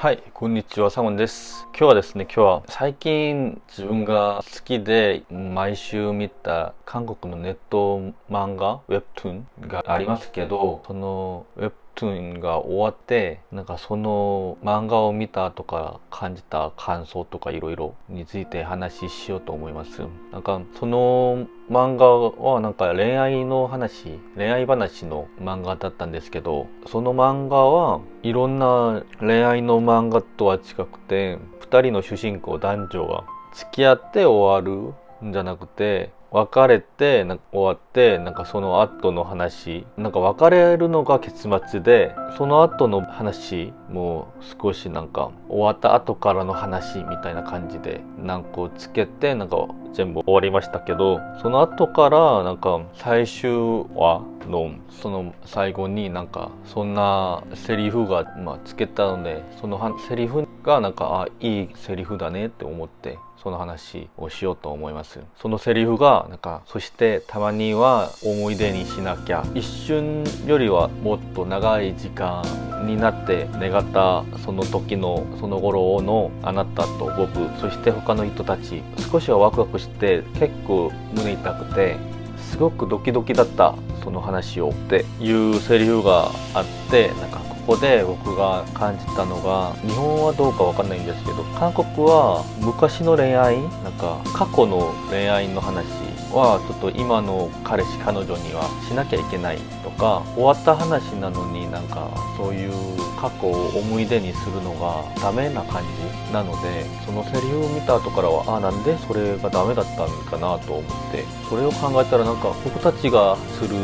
はい、こんにちは、サモンです。今日は最近自分が好きで毎週見た韓国のネット漫画、ウェブトゥーンがありますけど、そのウェブトゥーンが終わって、その漫画を見たとか感じた感想とかいろいろについて話しようと思います。その漫画は恋愛話の漫画だったんですけど、その漫画はいろんな恋愛の漫画とは違くて、二人の主人公男女が付き合って終わるんじゃなくて、別れて終わって、その後の話、別れるのが結末で、その後の話も少し終わった後からの話みたいな感じで何個つけて全部終わりましたけど、その後から最終話のその最後にそんなセリフがつけたので、そのセリフがいいセリフだねって思って、その話をしようと思います。そのセリフがそしてたまには思い出にしなきゃ、一瞬よりはもっと長い時間になって願ったその時のその頃のあなたと僕、そして他の人たち、少しはワクワクして結構胸痛くてすごくドキドキだった、その話をっていうセリフがあって、ここで僕が感じたのが、日本はどうかわかんないんですけど、韓国は昔の恋愛、過去の恋愛の話はちょっと今の彼氏彼女にはしなきゃいけないとか、終わった話なのにそういう過去を思い出にするのがダメな感じなので、そのセリフを見た後からはなんでそれがダメだったのかなと思って、それを考えたら僕たちがする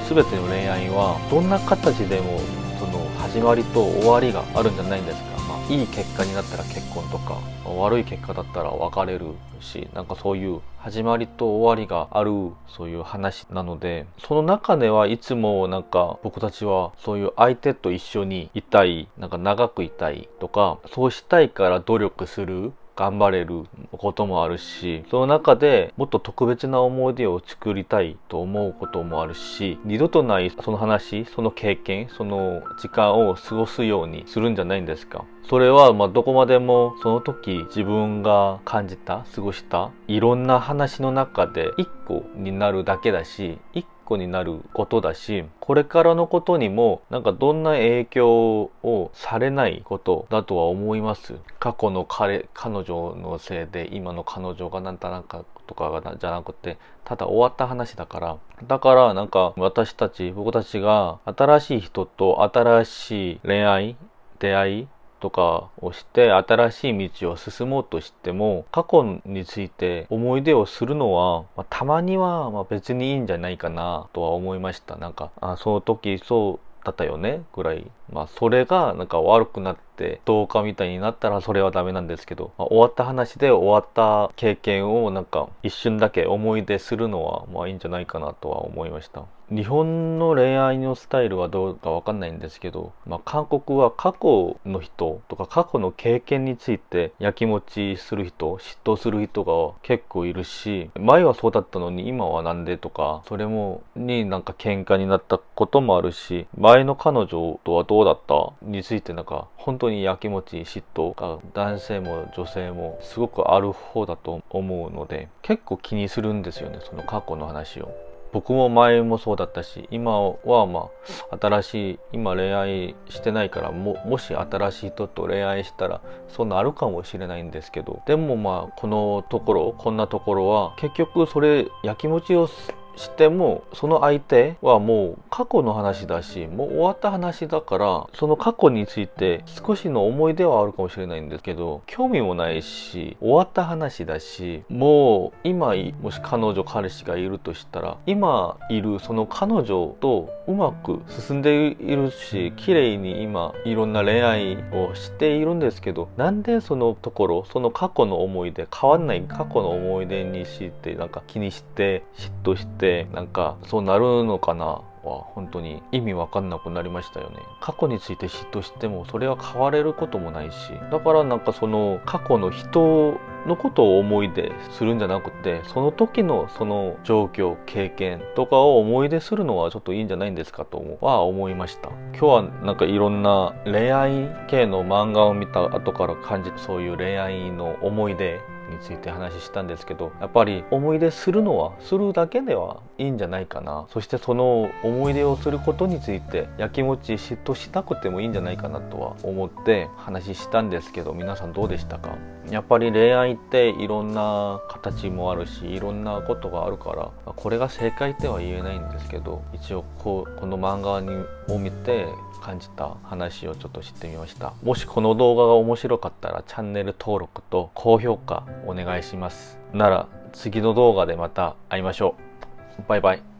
全ての恋愛はどんな形でもその始まりと終わりがあるんじゃないんですか。いい結果になったら結婚とか、悪い結果だったら別れるし、そういう始まりと終わりがある、そういう話なので、その中ではいつも僕たちはそういう相手と一緒にいたい、長くいたいとか、そうしたいから努力する、頑張れることもあるし、その中でもっと特別な思い出を作りたいと思うこともあるし、二度とないその話、その経験、その時間を過ごすようにするんじゃないんですか。それはどこまでもその時自分が感じた、過ごしたいろんな話の中で一個になるだけだし、一個になることだし、これからのことにもどんな影響をされないことだとは思います。過去の彼女のせいで今の彼女がなんかとかじゃなくて、ただ終わった話だから。僕たちが新しい人と新しい恋愛、出会いとかをして新しい道を進もうとしても、過去について思い出をするのは、たまには別にいいんじゃないかなとは思いました。その時そうだったよねぐらい、それが悪くなって同化みたいになったらそれはダメなんですけど、終わった話で終わった経験を一瞬だけ思い出するのはいいんじゃないかなとは思いました。日本の恋愛のスタイルはどうかわかんないんですけど、韓国は過去の人とか過去の経験についてやきもちする人、嫉妬する人が結構いるし、前はそうだったのに今はなんでとか、それもに喧嘩になったこともあるし、前の彼女とはどうだったについて本当にやきもち嫉妬が男性も女性もすごくある方だと思うので、結構気にするんですよね、その過去の話を。僕も前もそうだったし、今は今恋愛してないから、もし新しい人と恋愛したらそうなるかもしれないんですけど、でもこんなところは結局それやきもちをしても、その相手はもう過去の話だし、もう終わった話だから、その過去について少しの思い出はあるかもしれないんですけど、興味もないし、終わった話だし、もう今もし彼氏がいるとしたら、今いるその彼女とうまく進んでいるし、綺麗に今いろんな恋愛をしているんですけど、なんでその過去の思い出、変わんない過去の思い出にして気にして嫉妬してそうなるのかなは本当に意味わかんなくなりましたよね。過去について嫉妬してもそれは変われることもないし、だからなんかその過去の人のことを思い出するんじゃなくて、その時のその状況経験とかを思い出するのはちょっといいんじゃないんですかとは思いました。今日はなんかいろんな恋愛系の漫画を見た後から感じたそういう恋愛の思い出について話したんですけど、やっぱり思い出するのはするだけではいいんじゃないかな。そしてその思い出をすることについてやきもち嫉妬しなくてもいいんじゃないかなとは思って話したんですけど、皆さんどうでしたか？やっぱり恋愛っていろんな形もあるし、いろんなことがあるから、これが正解っては言えないんですけど、一応この漫画を見て感じた話をちょっと知ってみました。もしこの動画が面白かったらチャンネル登録と高評価お願いします。なら次の動画でまた会いましょう。バイバイ。